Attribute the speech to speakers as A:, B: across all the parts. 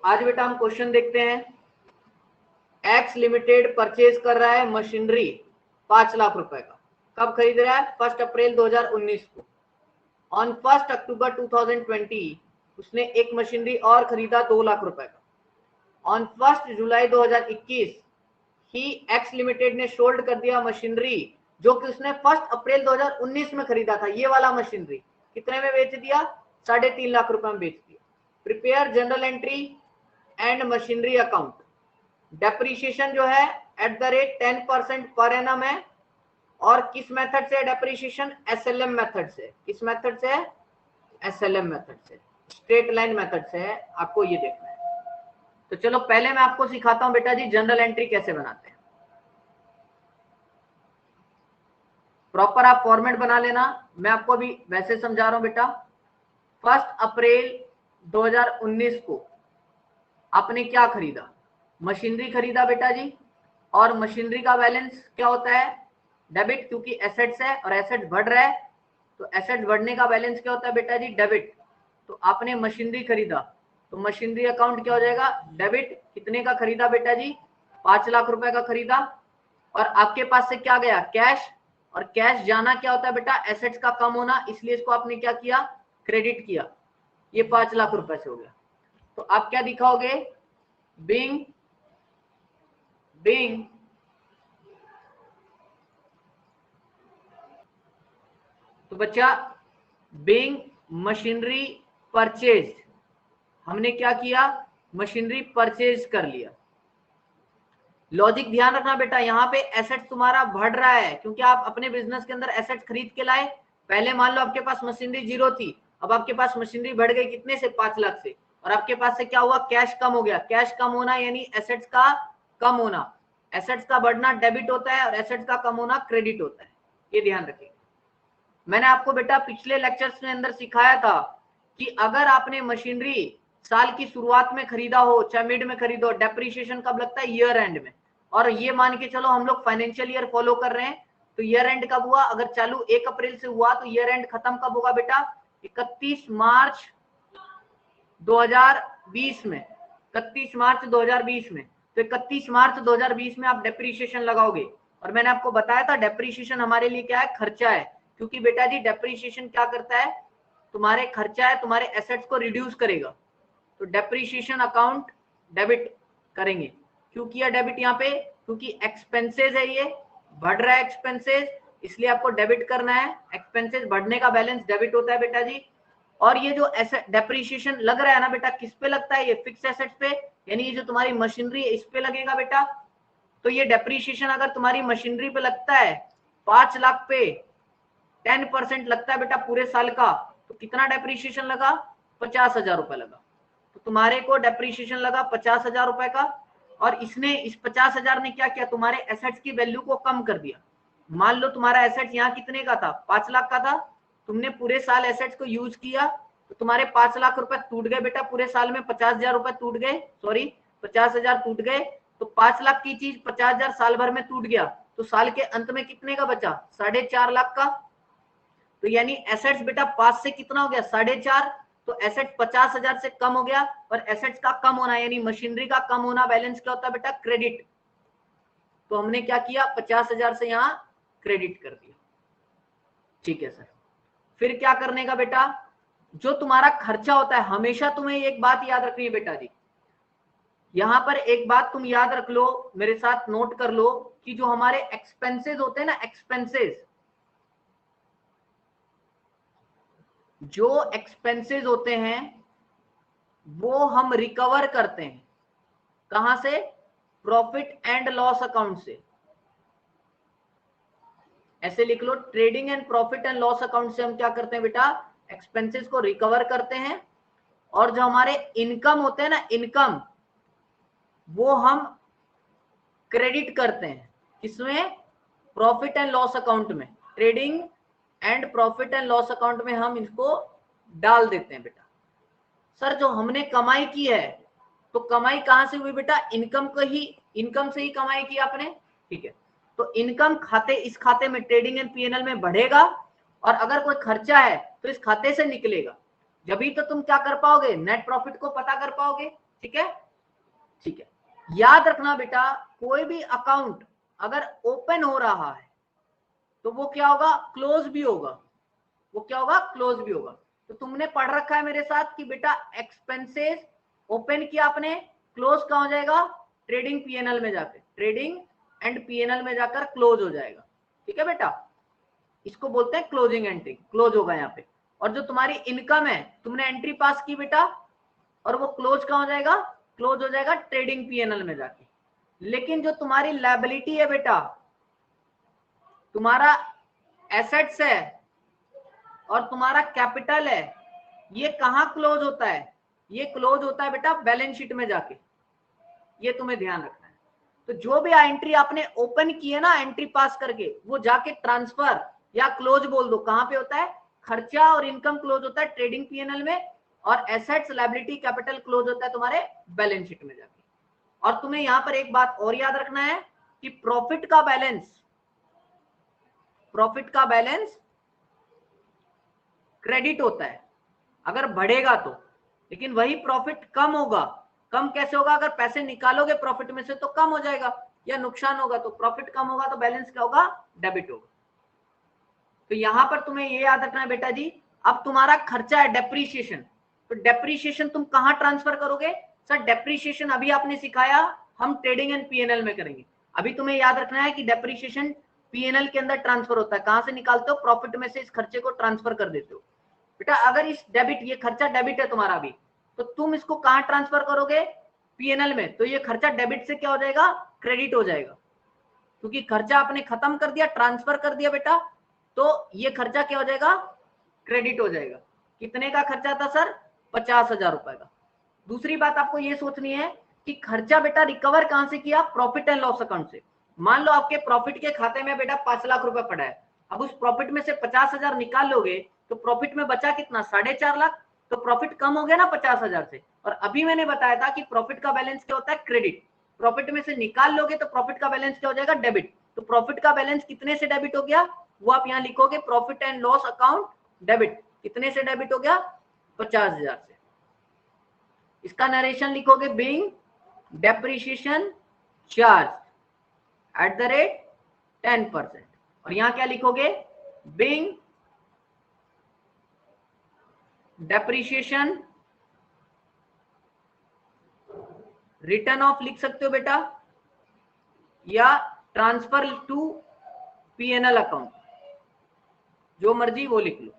A: आज बेटा हम क्वेश्चन देखते हैं। एक्स लिमिटेड परचेज कर रहा है मशीनरी 5 लाख रुपए का। कब खरीद रहा है? 1 अप्रैल 2019 को। ऑन 1 अक्टूबर 2020 उसने एक मशीनरी और खरीदा 2 लाख रुपए का। On 1 July 2021 he x limited ने सोल्ड कर दिया मशीनरी जो कि उसने 1 अप्रैल 2019 में खरीदा था। ये वाला मशीनरी कितने में बेच दिया? 3.5 लाख रुपए में बेच दिया। Prepare general entry and machinery account. Depreciation जो है @ 10% पर एनम है। और किस मेथड से डेप्रीशिएशन? एसएलएम मेथड से। किस मेथड से? एसएलएम मेथड से, स्ट्रेट लाइन मेथड से है। आपको ये देखना है। तो चलो पहले मैं आपको सिखाता हूं बेटा जी जनरल एंट्री कैसे बनाते हैं। प्रॉपर आप फॉर्मेट बना लेना। मैं आपको अभी वैसे समझा रहा हूं बेटा। 1 अप्रैल 2019 को आपने क्या खरीदा? मशीनरी खरीदा बेटा जी। और मशीनरी का बैलेंस क्या होता है? डेबिट, क्योंकि एसेट्स है और एसेट्स बढ़ रहा है तो एसेट्स बढ़ने का बैलेंस क्या होता है बेटा जी? डेबिट। तो आपने मशीनरी खरीदा तो मशीनरी अकाउंट क्या हो जाएगा? डेबिट। कितने का खरीदा बेटा जी? 5 लाख रुपए का खरीदा। और आपके पास से क्या गया? कैश। और कैश जाना क्या होता है बेटा? एसेट्स का कम होना, इसलिए इसको आपने क्या किया? क्रेडिट किया। ये 5 लाख रुपए से हो गया। तो आप क्या दिखाओगे? बीइंग तो बच्चा बीइंग मशीनरी परचेज, हमने क्या किया? मशीनरी परचेज कर लिया। लॉजिक ध्यान रखना बेटा, यहाँ पे एसेट्स तुम्हारा बढ़ रहा है क्योंकि आप अपने बिजनेस के अंदर एसेट्स खरीद के लाए। पहले मान लो आपके पास मशीनरी 0 थी, अब आपके पास मशीनरी बढ़ गई कितने से? 5 लाख से। और आपके पास से क्या हुआ? कैश कम हो गया। कैश कम होना यानी एसेट्स का कम होना। एसेट्स का बढ़ना डेबिट होता है और एसेट्स का कम होना क्रेडिट होता है। ये ध्यान रखिए। मैंने आपको बेटा पिछले लेक्चर्स में अंदर सिखाया था कि अगर आपने मशीनरी साल की शुरुआत में खरीदा हो चाहे मिड में खरीदो, डेप्रीशिएशन कब लगता है? ईयर एंड में। और ये मान के चलो हम लोग फाइनेंशियल ईयर फॉलो कर रहे हैं तो ईयर एंड कब हुआ? अगर चालू 1 अप्रैल से हुआ तो ईयर एंड खत्म कब होगा बेटा? 31 मार्च 2020 में। 31 मार्च 2020 में। तो 31 मार्च 2020 में आप डेप्रीशिएशन लगाओगे। और मैंने आपको बताया था डेप्रीशिएशन हमारे लिए क्या है? खर्चा है। क्योंकि बेटा जी डेप्रीशिएशन क्या करता है? तुम्हारे खर्चा है, तुम्हारे एसेट्स को रिड्यूस करेगा। तो डेप्रीशिएशन अकाउंट डेबिट करेंगे। क्यों किया डेबिट यहाँ पे? क्योंकि एक्सपेंसेस है, ये बढ़ रहा है एक्सपेंसेस, इसलिए आपको डेबिट करना है। एक्सपेंसेस बढ़ने का बैलेंस डेबिट होता है बेटा जी। और ये जो एसेट डेप्रीशिएशन लग रहा है ना बेटा, किस पे लगता है? ये फिक्स एसेट्स पे, यानी ये जो तुम्हारी मशीनरी है इस पे लगेगा बेटा। तो ये डेप्रीशिएशन अगर तुम्हारी मशीनरी पे लगता है 5 लाख पे 10% लगता है बेटा पूरे साल का, तो कितना डेप्रीशिएशन लगा? 50,000 रुपए लगा। तो तुम्हारे को डेप्रीशिएशन लगा 50,000 रुपए का। और इसने इस 50,000 ने क्या किया? तुम्हारे एसेट्स की वैल्यू को कम कर दिया। मान लो तुम्हारा एसेट यहाँ कितने का था? 5 लाख का था। तुमने पूरे साल एसेट्स को यूज किया तो तुम्हारे 5 लाख रुपए टूट गए बेटा पूरे साल में। 50,000 रुपए टूट गए, सॉरी 50,000 टूट गए। तो 5 लाख की चीज 50,000 साल भर में टूट गया तो साल के अंत में कितने का बचा? 4.5 लाख का। तो यानी एसेट्स बेटा 5 से कितना हो गया? 4.5। तो एसेट 50,000 से कम हो गया। और एसेट्स का कम होना यानी मशीनरी का कम होना बैलेंस क्या होता है बेटा? क्रेडिट। तो हमने क्या किया? 50,000 से यहां क्रेडिट कर दिया। ठीक है सर। फिर क्या करने का बेटा? जो तुम्हारा खर्चा होता है, हमेशा तुम्हें एक बात याद रखनी है बेटा जी, यहां पर एक बात तुम याद रख लो, मेरे साथ नोट कर लो कि जो हमारे एक्सपेंसेस होते हैं ना, एक्सपेंसेस, जो एक्सपेंसेस होते हैं वो हम रिकवर करते हैं। कहां से? प्रॉफिट एंड लॉस अकाउंट से। ऐसे लिख लो, trading and profit and loss account से हम क्या करते हैं बेटा? एक्सपेंसेस को रिकवर करते हैं। और जो हमारे इनकम होते हैं ना, इनकम, वो हम क्रेडिट करते हैं। किसमें? प्रॉफिट एंड लॉस अकाउंट में। Trading and profit and loss account में हम इसको डाल देते हैं बेटा। सर जो हमने कमाई की है तो कमाई कहां से हुई बेटा? इनकम को ही, इनकम से ही कमाई की आपने। ठीक है, तो इनकम खाते, इस खाते में ट्रेडिंग एंड पीएनएल में बढ़ेगा। और अगर कोई खर्चा है तो इस खाते से निकलेगा। जब ही तो तुम क्या कर पाओगे? नेट प्रॉफिट को पता कर पाओगे। ठीक है, ठीक है। याद रखना बेटा, कोई भी अकाउंट अगर ओपन हो रहा है तो वो क्या होगा, क्लोज भी होगा। वो क्या होगा, क्लोज भी होगा। तो तुमने पढ़ रखा है मेरे साथ कि बेटा एक्सपेंसेस ओपन किया आपने, क्लोज कहां हो जाएगा, ट्रेडिंग पीएनएल में जाकर, ट्रेडिंग एंड पीएनएल में जाकर क्लोज हो जाएगा। ठीक है बेटा, इसको बोलते हैं क्लोजिंग एंट्री, क्लोज होगा यहाँ पे। और जो तुम्हारी इनकम है, तुमने एंट्री पास की बेटा, और वो क्लोज कहां हो जाएगा, क्लोज हो जाएगा ट्रेडिंग पीएनएल में जाके। लेकिन जो तुम्हारी लायबिलिटी है बेटा, तुम्हारा एसेट्स है और तुम्हारा कैपिटल है, ये कहां क्लोज होता है, ये क्लोज होता है बेटा बैलेंस शीट में जाके। ये तुम्हें ध्यान रखना है। तो जो भी एंट्री आपने ओपन की है ना, एंट्री पास करके, वो जाके ट्रांसफर या क्लोज बोल दो, कहां पे होता है, खर्चा और इनकम क्लोज होता है ट्रेडिंग पीएनएल में, और एसेट्स लायबिलिटी कैपिटल क्लोज होता है तुम्हारे बैलेंस शीट में जाके। और तुम्हें यहां पर एक बात और याद रखना है कि प्रॉफिट का बैलेंस क्रेडिट होता है अगर बढ़ेगा तो, लेकिन वही प्रॉफिट कम होगा। कम कैसे होगा, अगर पैसे निकालोगे प्रॉफिट में से तो कम हो जाएगा, या नुकसान होगा तो प्रॉफिट कम होगा तो बैलेंस क्या होगा, डेबिट होगा। तो यहां पर तुम्हें ये याद रखना है बेटा जी, अब तुम्हारा खर्चा है डेप्रीशिएशन, तो डेप्रीशिएशन तुम कहां ट्रांसफर करोगे, सर डेप्रीशिएशन अभी आपने सिखाया हम ट्रेडिंग एंड पीएनएल में करेंगे। अभी तुम्हें याद रखना है कि डेप्रीशिएशन पीएनएल के अंदर ट्रांसफर होता है, कहां से निकालते हो, प्रॉफिट में से इस खर्चे को ट्रांसफर कर देते हो। बेटा अगर इस डेबिट, ये खर्चा डेबिट है तुम्हारा अभी, तो तुम इसको कहां ट्रांसफर करोगे, पीएनएल में, तो ये खर्चा डेबिट से क्या हो जाएगा, क्रेडिट हो जाएगा, क्योंकि खर्चा आपने खत्म कर दिया, ट्रांसफर कर दिया बेटा, तो ये खर्चा क्या हो जाएगा, क्रेडिट हो जाएगा। कितने का खर्चा था सर, 50,000 रुपए का। दूसरी बात आपको ये सोचनी है कि खर्चा बेटा रिकवर कहां से किया, प्रॉफिट एंड लॉस अकाउंट से। मान लो आपके प्रॉफिट के खाते में बेटा 5 लाख रुपए पड़ा है, अब उस प्रॉफिट में से 50,000 निकाल लोगे तो प्रॉफिट में बचा कितना, 4.5 लाख, तो प्रॉफिट कम हो गया ना 50,000 से। और अभी मैंने बताया था कि प्रॉफिट का बैलेंस क्या होता है, क्रेडिट। प्रॉफिट में से निकाल लोगे तो प्रॉफिट का बैलेंस क्या हो जाएगा, डेबिट। तो प्रॉफिट का बैलेंस कितने से डेबिट हो गया, वो आप यहाँ लिखोगे, profit and loss account debit. कितने से डेबिट हो गया, 50,000 से। इसका नरेशन लिखोगे, being depreciation charge at the rate 10%। और यहां क्या लिखोगे, बीइंग डेप्रिसिएशन रिटर्न ऑफ लिख सकते हो बेटा, या ट्रांसफर टू पीएनएल अकाउंट, जो मर्जी वो लिख लो।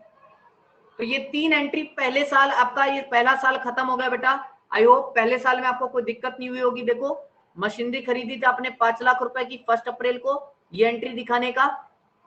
A: तो ये 3 एंट्री पहले साल आपका, ये पहला साल खत्म हो गया बेटा। आई होप पहले साल में आपको कोई दिक्कत नहीं हुई होगी। देखो मशीनरी खरीदी थी आपने 5 लाख रुपए की 1 अप्रैल को, ये एंट्री दिखाने का।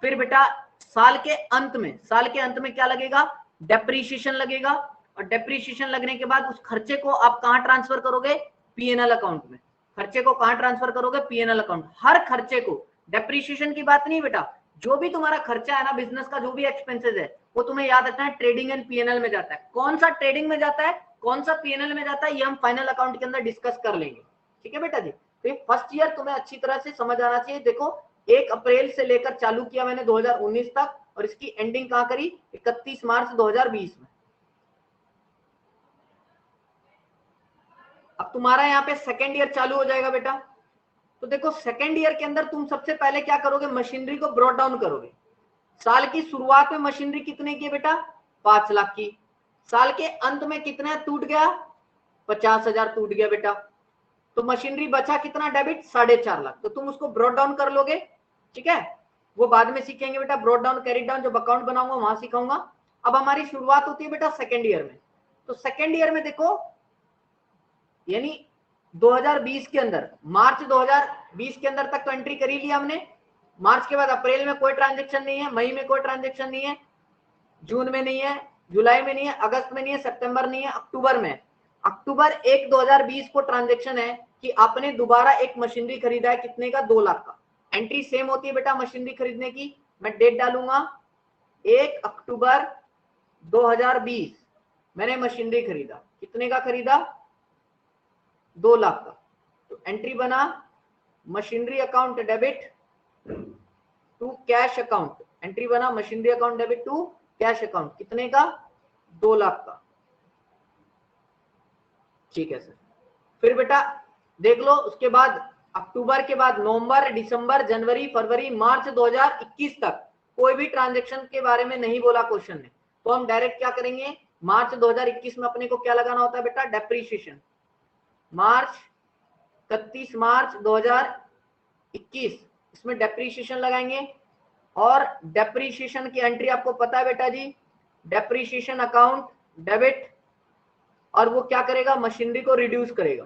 A: फिर बेटा साल के अंत में क्या लगेगा, डेप्रीशिएशन लगेगा, और डेप्रीशिएशन लगने के बाद उस खर्चे को आप कहां ट्रांसफर करोगे, पीएनएल अकाउंट में। खर्चे को कहां ट्रांसफर करोगे, पीएनएल अकाउंट। हर खर्चे को, डेप्रीशिएशन की बात नहीं बेटा, जो भी तुम्हारा खर्चा है ना बिजनेस का, जो भी एक्सपेंसेस है, वो तुम्हें याद रखना है ट्रेडिंग एंड पीएनएल में जाता है। कौन सा ट्रेडिंग में जाता है, कौन सा पीएनएल में जाता है, ये हम फाइनल अकाउंट के अंदर डिस्कस कर लेंगे। ठीक है बेटा जी, तो ये फर्स्ट ईयर तुम्हें अच्छी तरह से समझ आना चाहिए। देखो 1 अप्रैल से लेकर चालू किया मैंने 2019 तक, और इसकी एंडिंग कहां करी, 31 मार्च 2020 में। अब तुम्हारा यहाँ पे सेकेंड ईयर चालू हो जाएगा बेटा। तो देखो सेकेंड ईयर के अंदर तुम सबसे पहले क्या करोगे, मशीनरी को ब्रॉट डाउन करोगे। साल की शुरुआत में मशीनरी कितने की बेटा, 5 लाख की। साल के अंत में कितना टूट गया, 50,000 टूट गया बेटा। तो मशीनरी बचा कितना, डेबिट 4.5 लाख। तो तुम उसको ब्रॉट डाउन कर लोगे, ठीक है, वो बाद में सीखेंगे बेटा, ब्रॉट डाउन कैरी डाउन जब अकाउंट बनाऊंगा वहां सिखाऊंगा। अब हमारी शुरुआत होती है बेटा सेकेंड ईयर में। तो सेकेंड ईयर में देखो, यानी 2020 के अंदर, मार्च 2020 के अंदर तक तो एंट्री करी लिया हमने। मार्च के बाद अप्रैल में कोई ट्रांजेक्शन नहीं है, मई में कोई ट्रांजेक्शन नहीं है, जून में नहीं है, जुलाई में नहीं है, अगस्त में नहीं है, सितंबर नहीं है, अक्टूबर में। अक्टूबर 1 2020 को ट्रांजेक्शन है कि आपने दोबारा एक मशीनरी खरीदा है, कितने का, 2 लाख का। एंट्री सेम होती है बेटा मशीनरी खरीदने की। मैं डेट डालूंगा 1 अक्टूबर 2020, मैंने मशीनरी खरीदा, कितने का खरीदा, 2 लाख का। तो एंट्री बना, machinery account debit to cash account. Entry बना machinery account debit to cash account, कितने का, 2 लाख का। ठीक है सर। फिर बेटा देख लो, उसके बाद अक्टूबर के बाद नवंबर, दिसंबर, जनवरी, फरवरी, मार्च 2021 तक कोई भी ट्रांजेक्शन के बारे में नहीं बोला क्वेश्चन ने, तो हम डायरेक्ट क्या करेंगे, मार्च 2021 में अपने को क्या लगाना होता है बेटा, डेप्रीशिएशन। मार्च 31 मार्च 2021 इसमें डेप्रीशिएशन लगाएंगे। और डेप्रीशिएशन की एंट्री आपको पता है बेटा जी, डेप्रीशिएशन अकाउंट डेबिट, और वो क्या करेगा, मशीनरी को रिड्यूस करेगा।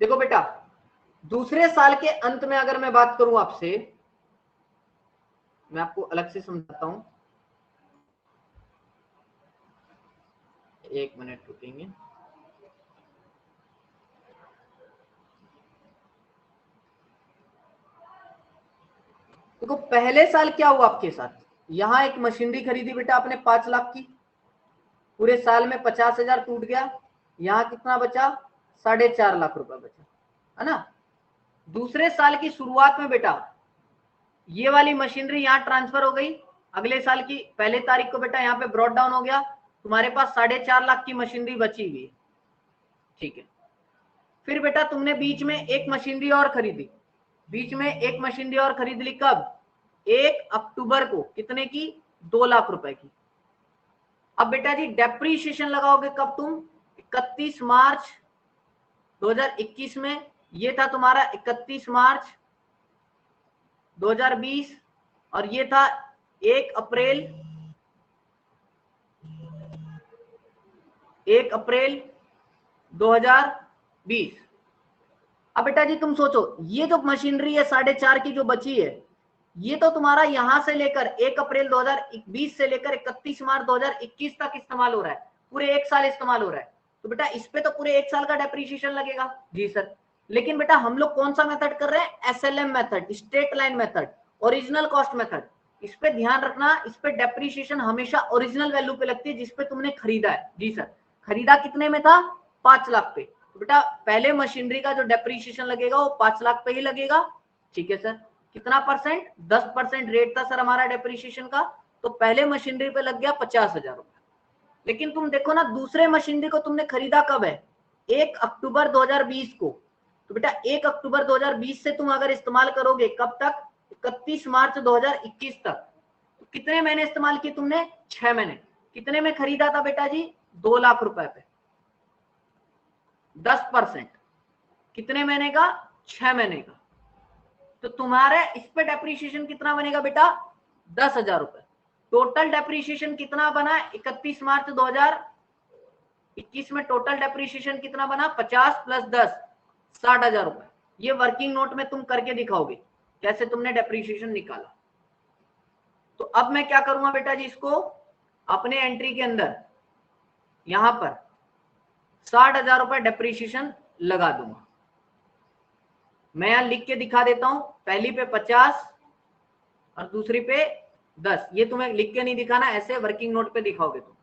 A: देखो बेटा, दूसरे साल के अंत में अगर मैं बात करूं आपसे, मैं आपको अलग से समझाता हूं, एक मिनट रुकेंगे। देखो पहले साल क्या हुआ आपके साथ, यहां एक मशीनरी खरीदी बेटा आपने 5 लाख की, पूरे साल में 50,000 टूट गया, यहां कितना बचा, 4.5 लाख रुपए बचा, है ना। दूसरे साल की शुरुआत में बेटा ये वाली मशीनरी यहां ट्रांसफर हो गई, अगले साल की पहले तारीख को बेटा यहाँ पे ब्रॉड डाउन हो गया, तुम्हारे पास 4.5 लाख की मशीनरी बची हुई है, ठीक है। फिर बेटा तुमने बीच में एक मशीनरी और खरीदी, बीच में एक मशीनरी और खरीद ली, कब, 1 अक्टूबर को, कितने की, 2 लाख रुपए की। अब बेटा जी डेप्रीशिएशन लगाओगे कब तुम, 31 मार्च 2021 में, ये था तुम्हारा 31 मार्च 2020, और ये था 1 अप्रैल 2020। अब बेटा जी तुम सोचो, ये जो मशीनरी है 4.5 की जो बची है, ये तो तुम्हारा यहां से लेकर 1 अप्रैल 2020 से लेकर 31 मार्च 2021 तक इस्तेमाल हो रहा है, पूरे 1 साल इस्तेमाल हो रहा है, तो बेटा इस पे तो पूरे 1 साल का डेप्रीशिएशन लगेगा। जी सर, लेकिन बेटा हम लोग कौन सा मेथड कर रहे हैं, SLM method, straight line method, original cost method. इस पे ध्यान रखना, इस पे डेप्रीशिएशन हमेशा ओरिजिनल वैल्यू पे लगती है जिसपे तुमने खरीदा है। जी सर, खरीदा कितने में था, 5 लाख पे, तो बेटा पहले मशीनरी का जो डेप्रीशिएशन लगेगा वो 5 लाख पे ही लगेगा, ठीक है सर। कितना परसेंट, 10% रेट था सर हमारा डेप्रीशिएशन का, तो पहले मशीनरी पे लग गया 50,000 रुपए। लेकिन तुम देखो ना, दूसरे मशीनरी को तुमने खरीदा कब है, 1 अक्टूबर 2020 को, तो बेटा 1 अक्टूबर 2020 से तुम अगर इस्तेमाल करोगे कब तक, 31 मार्च 2021 तक, तो कितने महीने इस्तेमाल किए तुमने, 6 महीने। कितने में खरीदा था बेटा जी, 2 लाख रुपए पे, 10%, कितने महीने का, 6 महीने का, तो तुम्हारे इस पे डेप्रीशिएशन कितना बनेगा बेटा, 10,000 रुपए। टोटल डेप्रीशिएशन कितना बना, 31 मार्च 2021 में टोटल डेप्रीशिएशन कितना बना, 50 प्लस 10, 60,000 रुपए। ये वर्किंग नोट में तुम करके दिखाओगे कैसे तुमने डेप्रीशिएशन निकाला। तो अब मैं क्या करूंगा बेटा जी, इसको अपने एंट्री के अंदर यहां पर 60,000 रुपए डेप्रीशिएशन लगा दूंगा। मैं यहां लिख के दिखा देता हूं, पहली पे 50 और दूसरी पे 10, ये तुम्हें लिख के नहीं दिखाना, ऐसे वर्किंग नोट पे दिखाओगे तुम,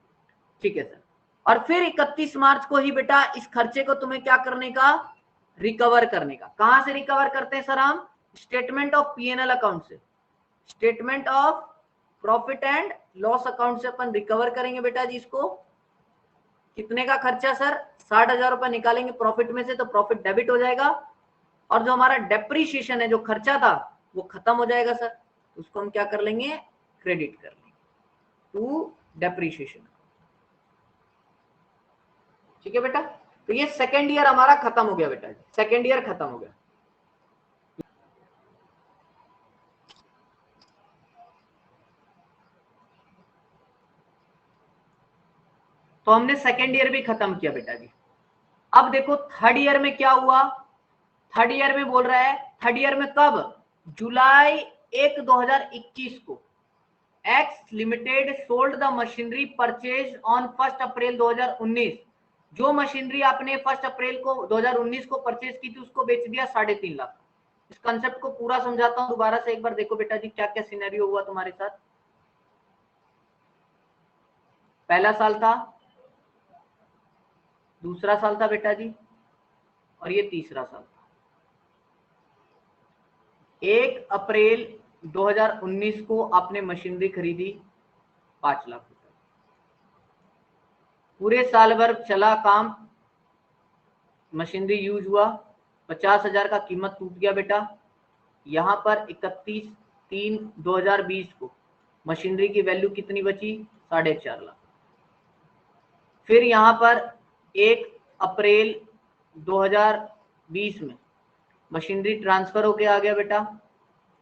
A: ठीक है सर। और फिर 31 मार्च को ही बेटा इस खर्चे को तुम्हें क्या करने का, रिकवर करने का। कहां से रिकवर करते हैं सर हम, स्टेटमेंट ऑफ पीएनएल अकाउंट से, statement of profit and loss account से अपन रिकवर करेंगे बेटा जी इसको। कितने का खर्चा सर, 60,000 रुपए निकालेंगे प्रॉफिट में से, तो प्रॉफिट डेबिट हो जाएगा, और जो हमारा डेप्रीशिएशन है, जो खर्चा था वो खत्म हो जाएगा सर, उसको हम क्या कर लेंगे, क्रेडिट कर लेंगे टू डेप्रीशिएशन, ठीक है बेटा। तो ये सेकेंड ईयर हमारा खत्म हो गया बेटा, सेकेंड ईयर खत्म हो गया। तो हमने सेकेंड ईयर भी खत्म किया बेटा जी। अब देखो थर्ड ईयर में क्या हुआ, थर्ड ईयर में बोल रहा है, थर्ड ईयर में कब, जुलाई 1 2021 को x limited sold the machinery purchase on 1 अप्रैल 2019। जो मशीनरी आपने 1 अप्रैल को 2019 को परचेज की थी उसको बेच दिया 3.5 लाख। इस कंसेप्ट को पूरा समझाता हूं दोबारा से एक बार, देखो बेटा जी क्या क्या सिनेरियो हुआ तुम्हारे साथ। पहला साल था, दूसरा साल था बेटा जी, और ये तीसरा साल था। 1 अप्रैल 2019 को आपने मशीनरी खरीदी 5 लाख रुपए, पूरे साल भर चला काम, मशीनरी यूज हुआ, 50,000 का कीमत टूट गया बेटा। यहाँ पर 31/3/2020 को मशीनरी की वैल्यू कितनी बची? 4.5 लाख। फिर यहाँ पर 1 अप्रैल 2020 में मशीनरी ट्रांसफर होके आ गया बेटा,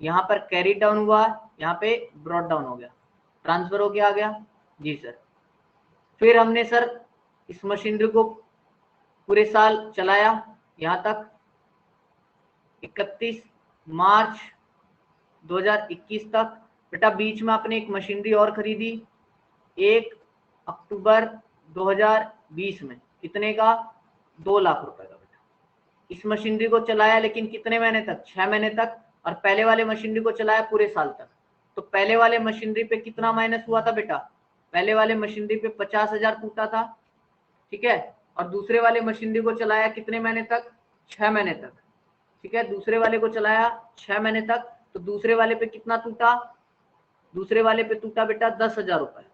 A: यहाँ पर कैरी डाउन हुआ, यहाँ पे ब्रॉड डाउन हो गया, ट्रांसफर होके आ गया जी सर। फिर हमने सर इस मशीनरी को पूरे साल चलाया, यहाँ तक 31 मार्च 2021 तक। बेटा बीच में आपने एक मशीनरी और खरीदी 1 अक्टूबर 2020 में, कितने का? 2 लाख रुपए का बेटा। इस मशीनरी को चलाया लेकिन कितने महीने तक? 6 महीने तक। और पहले वाले मशीनरी को चलाया पूरे साल तक। तो पहले वाले मशीनरी पे कितना माइनस हुआ था बेटा? पहले वाले मशीनरी पे 50,000 टूटा था, ठीक है। और दूसरे वाले मशीनरी को चलाया कितने महीने तक? 6 महीने तक, ठीक है। दूसरे वाले को चलाया 6 महीने तक, तो दूसरे वाले पे कितना टूटा? दूसरे वाले पे टूटा बेटा 10,000 रुपए,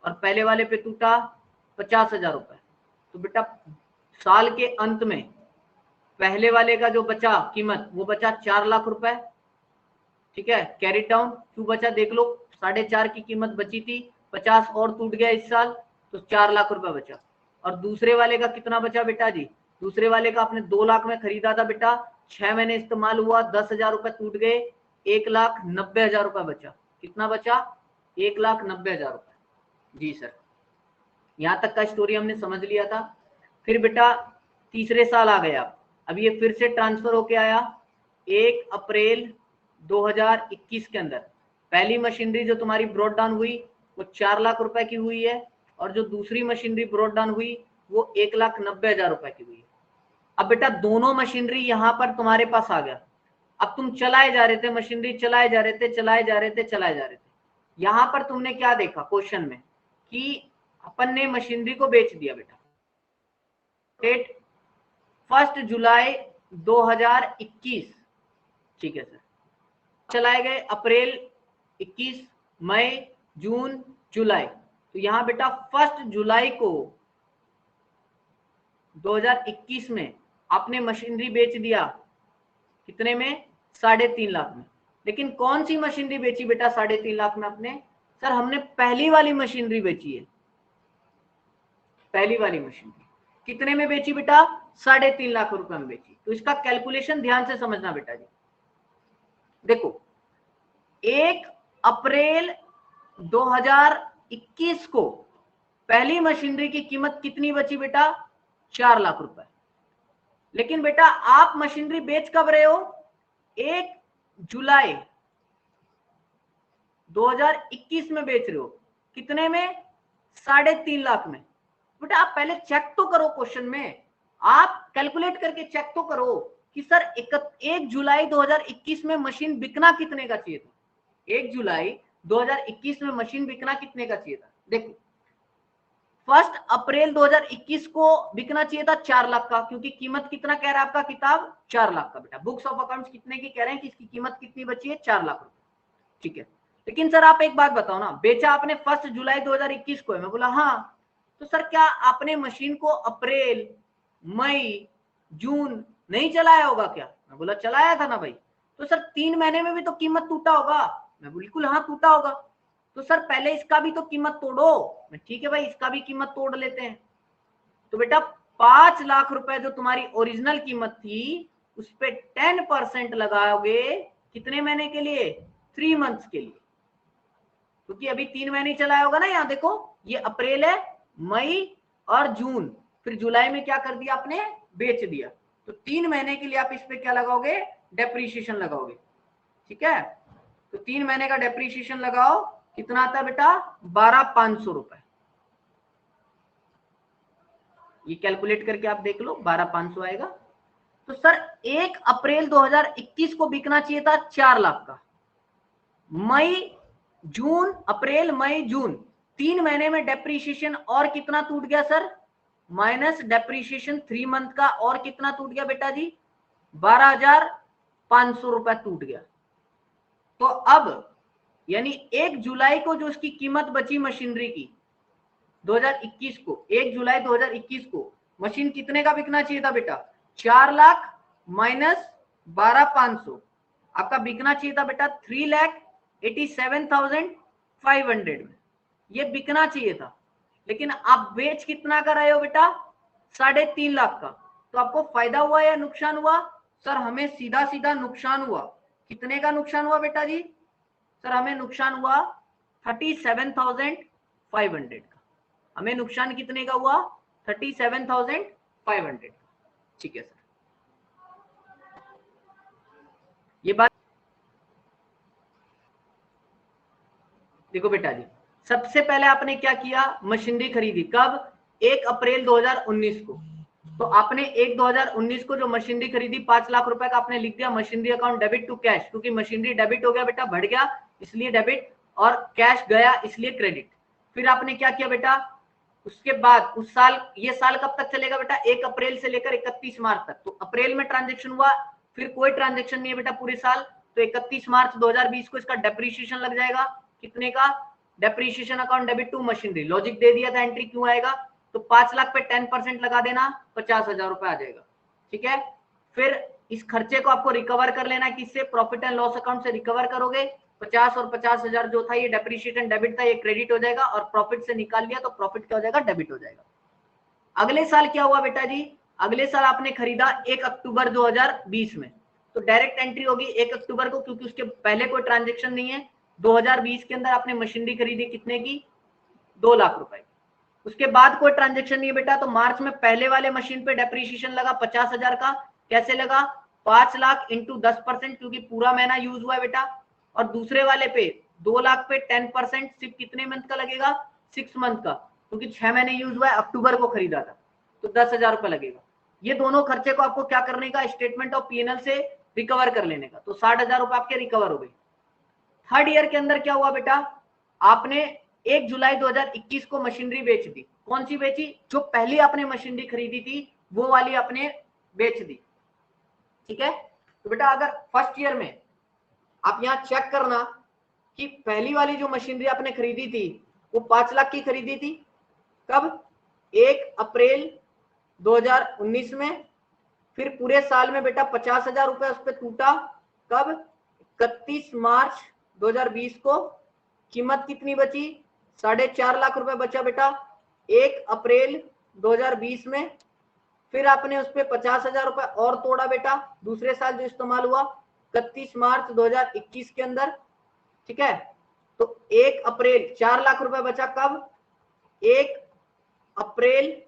A: और पहले वाले पे टूटा 50,000 रुपए। तो बेटा साल के अंत में पहले वाले का जो बचा कीमत वो बचा 4 लाख रुपए, ठीक है। कैरी डाउन क्यों बचा देख लो, 4.5 की कीमत बची थी, 50 और टूट गया इस साल, तो 4 लाख रुपए बचा। और दूसरे वाले का कितना बचा बेटा जी? दूसरे वाले का आपने 2 लाख में खरीदा था बेटा, 6 महीने इस्तेमाल हुआ, 10,000 रुपए टूट गए, 1,90,000 रुपए बचा। कितना बचा? 1,90,000 रुपए जी सर। यहाँ तक का स्टोरी हमने समझ लिया था। फिर बेटा तीसरे साल आ गया, अब ये फिर से ट्रांसफर होके आया 1 अप्रैल 2021 के अंदर। पहली मशीनरी जो तुम्हारी ब्रॉड डाउन हुई वो 4 लाख रुपए की हुई है, और जो दूसरी मशीनरी ब्रॉड डाउन हुई वो 1,90,000 रुपए की हुई है। अब बेटा दोनों मशीनरी यहाँ पर तुम्हारे पास आ गया, अब तुम चलाए जा रहे थे, मशीनरी चलाए जा रहे थे, चलाए जा रहे थे, चलाए जा रहे थे। यहाँ पर तुमने क्या देखा क्वेश्चन में कि अपन ने मशीनरी को बेच दिया बेटा। डेट 1 जुलाई 2021, ठीक है सर। चलाए गए अप्रैल 21, मई, जून, जुलाई। तो यहाँ बेटा 1 जुलाई को 2021 में आपने मशीनरी बेच दिया, कितने में? 3.5 लाख में। लेकिन कौन सी मशीनरी बेची बेटा 3.5 लाख में आपने? सर हमने पहली वाली मशीनरी बेची है, पहली वाली मशीनरी। कितने में बेची बेटा? 3.5 लाख रुपए में बेची। तो इसका कैलकुलेशन ध्यान से समझना बेटा जी। देखो 1 अप्रैल 2021 को पहली मशीनरी की कीमत कितनी बची बेटा? 4 लाख रुपए। लेकिन बेटा आप मशीनरी बेच कब रहे हो? 1 जुलाई 2021 में बेच रहे हो, कितने में? 3.5 लाख में। बेटा आप पहले चेक तो करो, क्वेश्चन में आप कैलकुलेट करके चेक तो करो कि सर 1 जुलाई 2021 में मशीन बिकना कितने का चाहिए था? 1 जुलाई 2021 में मशीन बिकना कितने का चाहिए था? देखो 1 अप्रैल 2021 को बिकना चाहिए था 4 लाख का, क्योंकि कीमत कितना कह रहा है आपका किताब? 4 लाख का। बेटा बुक्स ऑफ अकाउंट्स कितने की कह रहे हैं कि इसकी कीमत कितनी बची है? 4 लाख रुपए, ठीक है। लेकिन सर आप एक बात बताओ ना, बेचा आपने 1 जुलाई 2021 को है। मैं बोला हाँ। तो सर क्या आपने मशीन को अप्रैल, मई, जून नहीं चलाया होगा क्या? मैं बोला चलाया था ना भाई। तो सर 3 महीने में भी तो कीमत टूटा होगा। मैं बिल्कुल हाँ टूटा होगा। तो सर पहले इसका भी तो कीमत तोड़ो। मैं ठीक है भाई इसका भी कीमत तोड़ लेते हैं। तो बेटा 5 लाख रुपए जो तुम्हारी ओरिजिनल कीमत थी उस पे 10% लगाओगे, कितने महीने के लिए? 3 मंथ्स के लिए, क्योंकि अभी 3 महीने चलाया होगा ना। यहाँ देखो ये अप्रैल है, मई और जून, फिर जुलाई में क्या कर दिया आपने? बेच दिया। तो 3 महीने के लिए आप इस पे क्या लगाओगे? डेप्रीशिएशन लगाओगे, ठीक है। तो 3 महीने का डेप्रीशिएशन लगाओ, कितना आता है बेटा? 12,500 रुपए। ये कैलकुलेट करके आप देख लो, 12,500 आएगा। तो सर 1 अप्रैल 2021 को बिकना चाहिए था 4 लाख का। मई, जून, अप्रैल, मई, जून, 3 महीने में डेप्रीशिएशन और कितना टूट गया सर? माइनस डेप्रीशिएशन 3 मंथ का और कितना टूट गया बेटा जी? 12,500 रुपए टूट गया। तो अब यानी 1 जुलाई को जो उसकी कीमत बची मशीनरी की 2021 को, 1 जुलाई 2021 को मशीन कितने का बिकना चाहिए था बेटा? 4 लाख माइनस 12,500 आपका बिकना चाहिए था बेटा 3,87,500 में, ये बिकना चाहिए था। लेकिन आप बेच कितना कर रहे हो बेटा? 3.5 लाख का। तो आपको फायदा हुआ या नुकसान हुआ? सर हमें सीधा सीधा नुकसान हुआ। कितने का नुकसान हुआ बेटा जी? सर हमें नुकसान हुआ 37,500 का। हमें नुकसान कितने का हुआ? 37,500 का। ठीक है सर, ये बात देखो बेटा जी, सबसे पहले आपने क्या किया? मशीनरी खरीदी। कब? 1 अप्रैल 2019 को। तो आपने 1/2019 को जो मशीनरी खरीदी 5 लाख रुपए का आपने लिख दिया machinery account debit to cash, क्योंकि मशीनरी डेबिट हो गया बेटा, बढ़ गया इसलिए डेबिट, और कैश गया इसलिए क्रेडिट। फिर आपने क्या किया बेटा? उसके बाद उस साल, ये साल कब तक चलेगा बेटा? 1 अप्रैल से लेकर 31 मार्च तक। तो अप्रैल में ट्रांजेक्शन हुआ, फिर कोई ट्रांजेक्शन नहीं है बेटा पूरे साल, तो 31 मार्च 2020 को इसका डेप्रीशिएशन लग जाएगा। कितने का? Depreciation account debit to machinery. Logic दे दिया था, एंट्री क्यों आएगा? तो 5 लाख पे 10% लगा देना, 50,000 रुपए आ जाएगा। ठीक है, फिर इस खर्चे को आपको रिकवर कर लेना, किससे? प्रॉफिट एंड लॉस अकाउंट से रिकवर करोगे। 50 और 50,000 जो था ये डेप्रीशिएशन डेबिट था, ये क्रेडिट हो जाएगा, और प्रॉफिट से निकाल लिया तो प्रॉफिट क्या हो जाएगा? डेबिट हो जाएगा। अगले साल क्या हुआ बेटा जी? अगले साल आपने खरीदा 1 अक्टूबर 2020 में, तो डायरेक्ट एंट्री होगी 1 अक्टूबर को, क्योंकि उसके पहले कोई ट्रांजेक्शन नहीं है। 2020 के अंदर आपने मशीनरी खरीदी कितने की? 2 लाख रुपए। उसके बाद कोई ट्रांजेक्शन नहीं है बेटा, तो मार्च में पहले वाले मशीन पे डेप्रीशिएशन लगा 50,000 का। कैसे लगा? 5 लाख इंटू 10%, क्योंकि पूरा महीना यूज हुआ है बेटा। और दूसरे वाले पे 2 लाख पे 10% सिर्फ कितने मंथ का लगेगा? 6 मंथ का, क्योंकि 6 महीने यूज हुआ है, अक्टूबर को खरीदा था, तो 10,000 रुपए लगेगा। ये दोनों खर्चे को आपको क्या करने का? स्टेटमेंट ऑफ पीएनएल से रिकवर कर लेने का। तो 60,000 रुपए आपके रिकवर हो गई। थर्ड ईयर के अंदर क्या हुआ बेटा? आपने 1 जुलाई 2021 को मशीनरी बेच दी। कौन सी बेची? जो पहली आपने मशीनरी खरीदी थी वो वाली आपने बेच दी। ठीक है, तो बेटा अगर फर्स्ट ईयर में आप यहां चेक करना कि पहली वाली जो मशीनरी आपने खरीदी थी वो 5 लाख की खरीदी थी। कब? 1 अप्रैल 2019 में। फिर पूरे साल में बेटा 50,000 रुपए उस पर टूटा। कब? 31 मार्च 2020 को। कीमत कितनी बची? 4.5 लाख रुपए बचा बेटा 1 अप्रैल 2020 में। फिर आपने उस पर 50,000 रुपए और तोड़ा बेटा, दूसरे साल जो इस्तेमाल हुआ 31 मार्च 2021 के अंदर। ठीक है, तो 1 अप्रैल 4 लाख रुपए बचा। कब? 1 अप्रैल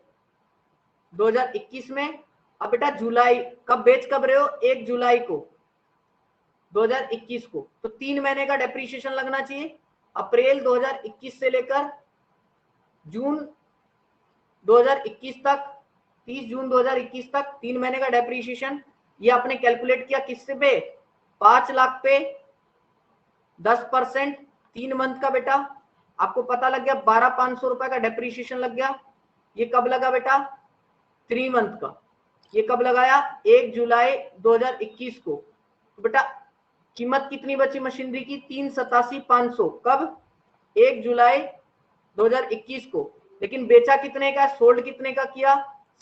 A: 2021 में। अब बेटा जुलाई, कब बेच कब रहे हो? 1 जुलाई को 2021 को, तो 3 महीने का डेप्रीशिएशन लगना चाहिए। अप्रैल 2021 से लेकर जून 2021 तक, 30 जून 2021 तक 3 महीने का डेप्रीशिएशन। ये आपने कैलकुलेट किया किससे पे? 5 लाख पे 10%, 3 मंथ का बेटा आपको पता लग गया 12,500 रुपए का डेप्रीशिएशन लग गया। ये कब लगा बेटा? 3 मंथ का। ये कब लगाया? 1 जुलाई 2021 को। तो बेटा कीमत कितनी बची मशीनरी की? 387,500। कब? 1 जुलाई 2021 को। लेकिन बेचा कितने का? सोल्ड कितने का किया?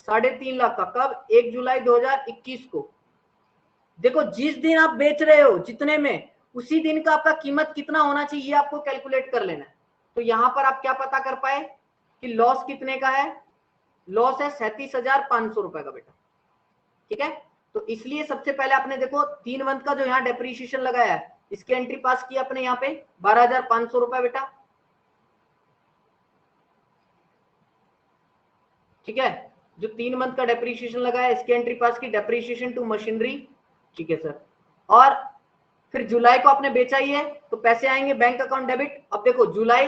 A: 3.5 लाख का। कब? 1 जुलाई 2021 को। देखो जिस दिन आप बेच रहे हो जितने में, उसी दिन का आपका कीमत कितना होना चाहिए आपको कैलकुलेट कर लेना है। तो यहां पर आप क्या पता कर पाए कि लॉस कितने का है? लॉस है 37,500 रुपए का बेटा। ठीक है, तो इसलिए सबसे पहले आपने देखो 3 मंथ का जो यहाँ डेप्रीशिएशन लगाया है, इसकी एंट्री पास की अपने यहाँ पे 12,500 रुपए बेटा। ठीक है, जो 3 मंथ का डेप्रीशिएशन लगाया इसकी एंट्री पास की, डेप्रीशिएशन टू मशीनरी। ठीक है सर, और फिर जुलाई को आपने बेचा ही है तो पैसे आएंगे बैंक अकाउंट डेबिट। अब देखो जुलाई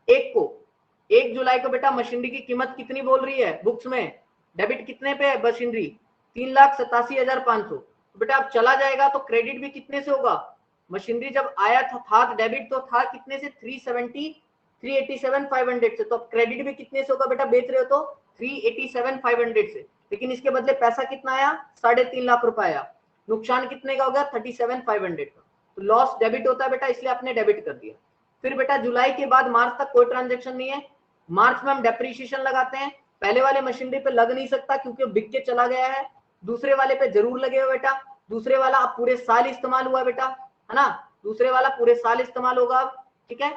A: 1 को, 1 जुलाई को बेटा मशीनरी की कीमत कितनी बोल रही है बुक्स में? डेबिट कितने पे है मशीनरी? 3,87,500। बेटा अब चला जाएगा तो क्रेडिट भी कितने से होगा? मशीनरी जब आया था डेबिट तो था कितने से? 387,500 से। तो अब क्रेडिट भी कितने से होगा बेटा? बेच रहे हो तो 387,500 से। लेकिन इसके बदले पैसा कितना आया? 3.5 लाख रुपए आया। नुकसान कितने का होगा? 37,500 का। तो लॉस डेबिट होता है बेटा, इसलिए आपने डेबिट कर दिया। फिर बेटा जुलाई के बाद मार्च तक कोई ट्रांजेक्शन नहीं है, मार्च में हम डेप्रीशिएशन लगाते हैं, पहले वाले मशीनरी पे लग नहीं सकता क्योंकि बिक के चला गया है, दूसरे वाले पे जरूर लगेगा बेटा, दूसरे वाला अब पूरे साल इस्तेमाल हुआ बेटा, है ना, दूसरे वाला पूरे साल इस्तेमाल होगा अब, ठीक है,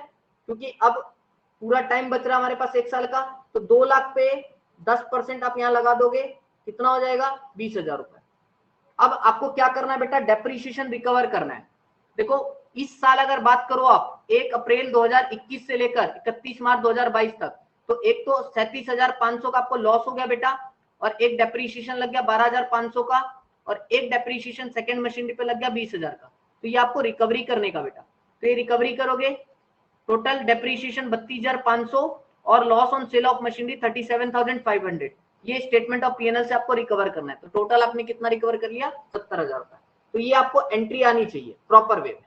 A: क्योंकि अब पूरा टाइम बच रहा है हमारे पास 1 साल का। तो 2 लाख पे 10% आप यहाँ लगा दोगे, कितना हो जाएगा, 20,000 रुपए। अब आपको क्या करना है बेटा, डेप्रीशिएशन रिकवर करना है। देखो इस साल अगर बात करो आप 1 अप्रैल 2021 से लेकर 31 मार्च 2022 तक, तो एक तो 37,500 का आपको लॉस हो गया बेटा, और एक डेप्रीशिएशन लग गया 12,500 का, और एक डेप्रीशिएशन सेकेंड मशीनरी पे लग गया 20,000 का। तो ये आपको रिकवरी करने का बेटा, तो ये रिकवरी करोगे, टोटल डेप्रीशिएशन 32,500 और loss on sale of machinery 37,500। ये स्टेटमेंट ऑफ पीएनएल से आपको रिकवर करना है। तो टोटल आपने कितना रिकवर कर लिया, 70,000 रुपए। तो ये आपको एंट्री आनी चाहिए प्रॉपर वे में।